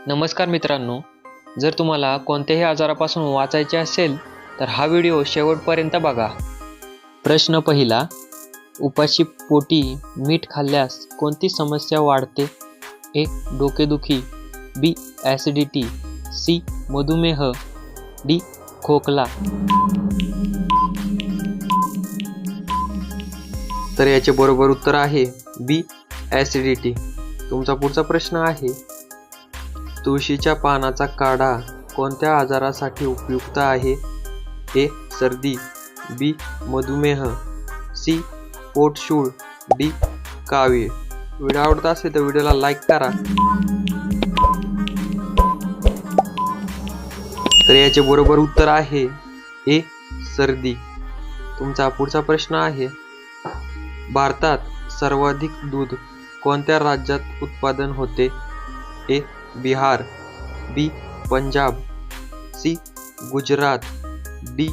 नमस्कार मित्रांनो, जर तुम्हाला कोणत्याही आजारापासून वाचायचे असेल तर हा व्हिडिओ शेवटपर्यंत बघा. प्रश्न पहिला, उपाशी पोटी मीठ खाल्ल्यास कोणती समस्या वाढते? ए. डोकेदुखी, बी. Acidity, C. मधुमेह, डी. खोकला. तर याचे बरोबर उत्तर आहे बी. ॲसिडिटी. तुमचा पुढचा प्रश्न आहे, तुळशीच्या पानाचा काढा कोणत्या आजारासाठी उपयुक्त आहे? ए. सर्दी, बी. मधुमेह, सी. पोटशूळ, डी. कावीळ. व्हिडिओ आवडत असेल तर व्हिडिओला लाईक करा. तर याचे बरोबर उत्तर आहे ए. सर्दी. तुमचा पुढचा प्रश्न आहे, भारतात सर्वाधिक दूध कोणत्या राज्यात उत्पादन होते? ए. बिहार, बी. पंजाब, सी. गुजरात, डी.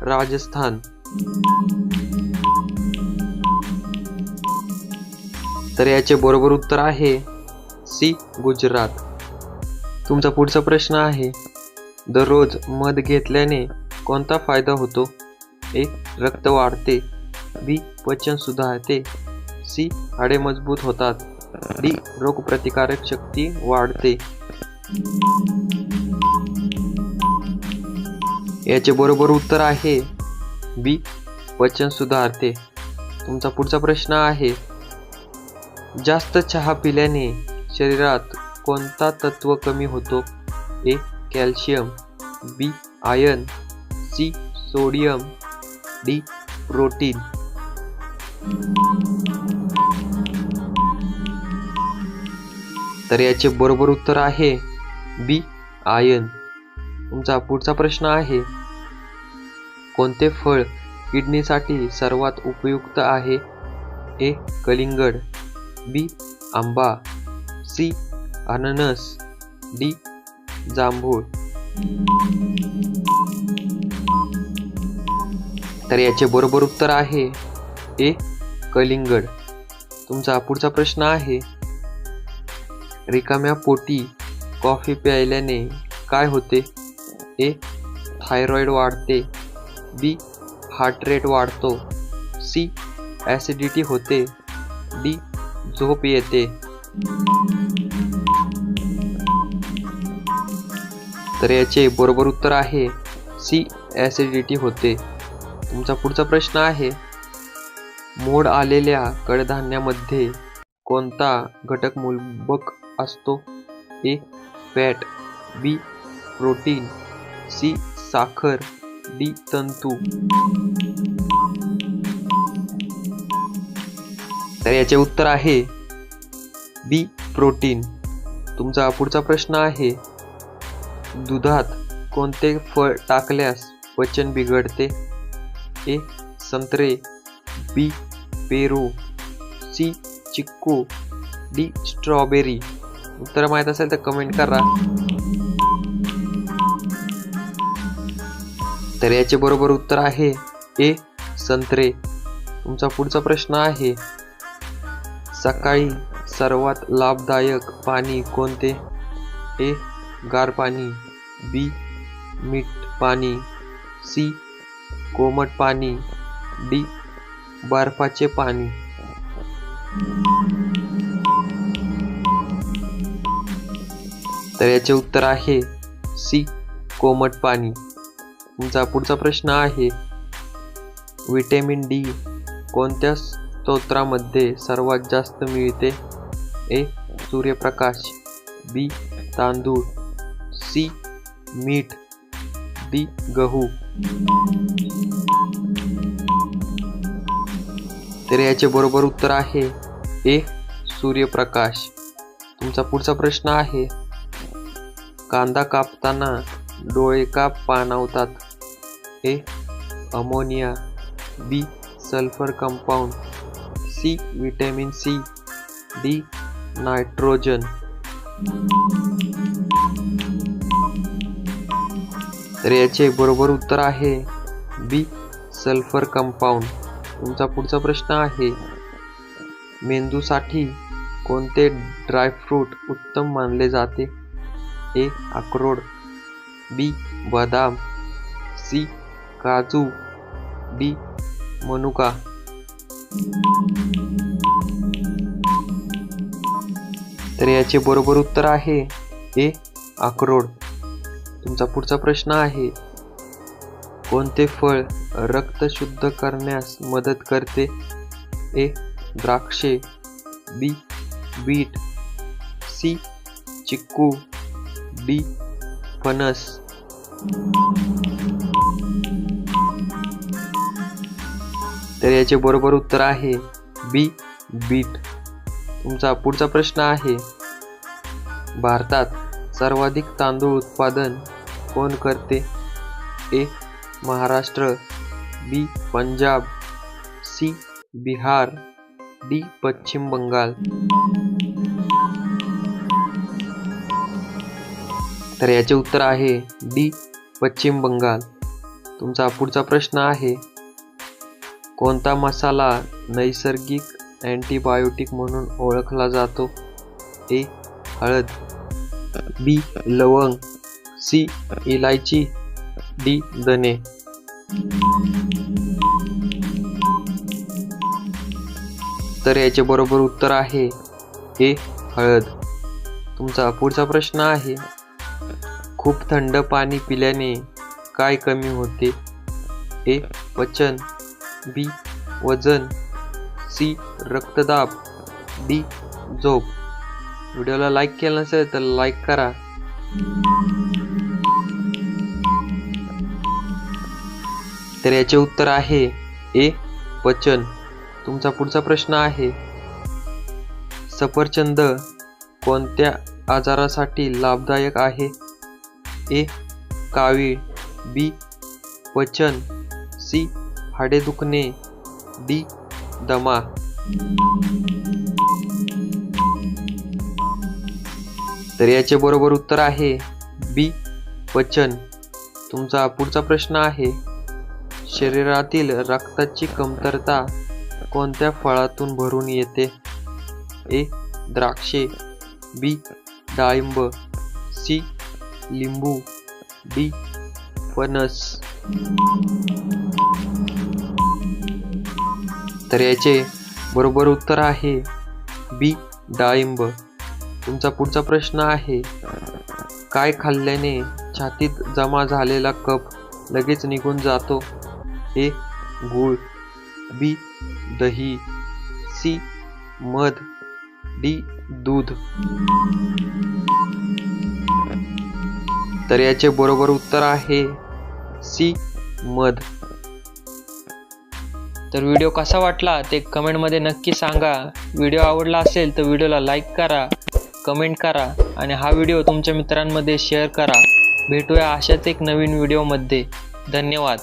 राजस्थान. तर याचे बरोबर उत्तर आहे सी. गुजरात. तुमचा पुढचा प्रश्न आहे, दररोज मध घेतल्याने कोणता फायदा होतो? ए. रक्त वाढते, बी. पचन सुधारते, सी. हाडे मजबूत होतात, डी. रोगप्रतिकारक शक्ती वाढते. याचे बरोबर उत्तर आहे बी. पचन सुधारते. तुमचा पुढचा प्रश्न आहे, जास्त चहा पिल्याने शरीरात कोणता तत्व कमी होतो? A. Calcium, B. Iron, C. Sodium, D. Protein. तर याचे बरोबर उत्तर आहे बी. आयर्न. तुमचा पुढचा प्रश्न आहे, कोणते फळ किडनीसाठी सर्वात उपयुक्त आहे? ए. कलिंगड, बी. आंबा, सी. अननस, डी. जांभूळ. तर याचे बरोबर उत्तर आहे ए. कलिंगड. तुमचा पुढचा प्रश्न आहे, रिकाम्या पोटी कॉफी प्यायल्याने काय होते? ए. थायरॉइड वाढते, बी. हार्ट रेट वाढतो, सी. ॲसिडिटी होते, डी. झोप येते. तर याचे बरोबर उत्तर आहे सी. ॲसिडिटी होते. तुमचा पुढचा प्रश्न आहे, मोड आलेल्या कडधान्यामध्ये कोणता घटक मूलभूत असतो? A. Fat, B. Protein, C. साखर, डी. तंतू. तर याचे उत्तर आहे बी. प्रोटीन. तुमचा पुढचा प्रश्न आहे, दुधात कोणते फळ टाकल्यास पचन बिघडते? ए. संत्रे, बी. पेरू, सी. चिक्कू, डी. स्ट्रॉबेरी. उत्तर माहित असेल तर कमेंट करा. तर याचे बरोबर उत्तर आहे ए. संत्रे. तुमचा पुढचा प्रश्न आहे, सकाळी सर्वात लाभदायक पाणी कोणते? ए. गार पाणी, बी. मीठ पाणी, सी. कोमट पाणी, डी. बर्फाचे पाणी. तर याचे उत्तर आहे सी. कोमट पाणी. तुमचा पुढचा प्रश्न आहे, व्हिटॅमिन डी कोणत्या स्तोत्रामध्ये सर्वात जास्त मिळते? ए. सूर्यप्रकाश, बी. तांदूळ, सी. मीठ, डी. गहू. तर याचे बरोबर उत्तर आहे ए. सूर्यप्रकाश. तुमचा पुढचा प्रश्न आहे, कांदा कापताना डोळे का पाणावतात? A. Ammonia, B. Sulphur compound, C. Vitamin C, D. Nitrogen. तर याचे बरोबर उत्तर आहे बी. Sulphur compound. तुमचा पुढचा प्रश्न आहे, मेंदूसाठी कोणते ड्रायफ्रूट उत्तम मानले जाते? ए अक्रोड, बी बदाम, सी काजू, डी मनुका. तर याचे बरोबर उत्तर आहे ए अक्रोड. तुमचा पुढचा प्रश्न आहे, कोणते फळ रक्त शुद्ध करण्यास मदत करते? ए द्राक्षे, बी बीट, सी चिक्कू, डी फणस. तर याचे बरोबर उत्तर आहे बी बीट. तुमचा पुढचा प्रश्न आहे, भारतात सर्वाधिक तांदूळ उत्पादन कोण करते? ए महाराष्ट्र, बी पंजाब, सी बिहार, डी पश्चिम बंगाल. तर याचे उत्तर आहे डी पश्चिम बंगाल. तुमचा पुढचा प्रश्न आहे, कोणता मसाला नैसर्गिक अँटीबायोटिक म्हणून ओळखला जातो? ए हळद, बी लवंग, सी इलायची, डी धने. तर याचे बरोबर उत्तर आहे ए हळद. तुमचा पुढचा प्रश्न आहे, खूप थंड पाणी पिल्याने काय कमी होते? ए पचन, बी वजन, सी रक्तदाब, डी झोप. व्हिडिओला लाईक केलं नसेल तर लाईक करा. तर याचे उत्तर आहे ए पचन. तुमचा पुढचा प्रश्न आहे, सफरचंद कोणत्या आजारासाठी लाभदायक आहे? ए कावीळ, बी पचन, सी हाडे दुखणे, डी दमा. तर याचे बरोबर उत्तर आहे बी पचन. तुमचा पुढचा प्रश्न आहे, शरीरातील रक्ताची कमतरता कोणत्या फळातून भरून येते? ए द्राक्षे, बी डाळिंब, सी लिंबू, डी फणस. तर याचे बरोबर उत्तर आहे बी डाळिंब. तुमचा पुढचा प्रश्न आहे, काय खाल्ल्याने छातीत जमा झालेला कफ लगेच निघून जातो? ए गूळ, बी दही, सी मध, डी दूध. तर याचे बरोबर उत्तर आहे सी मध. तर व्हिडिओ कसा वाटला ते कमेंटमध्ये नक्की सांगा. व्हिडिओ आवडला असेल तर व्हिडिओला लाईक करा, कमेंट करा आणि हा व्हिडिओ तुमच्या मित्रांमध्ये शेअर करा. भेटूया अशाच एक नवीन व्हिडिओमध्ये. धन्यवाद.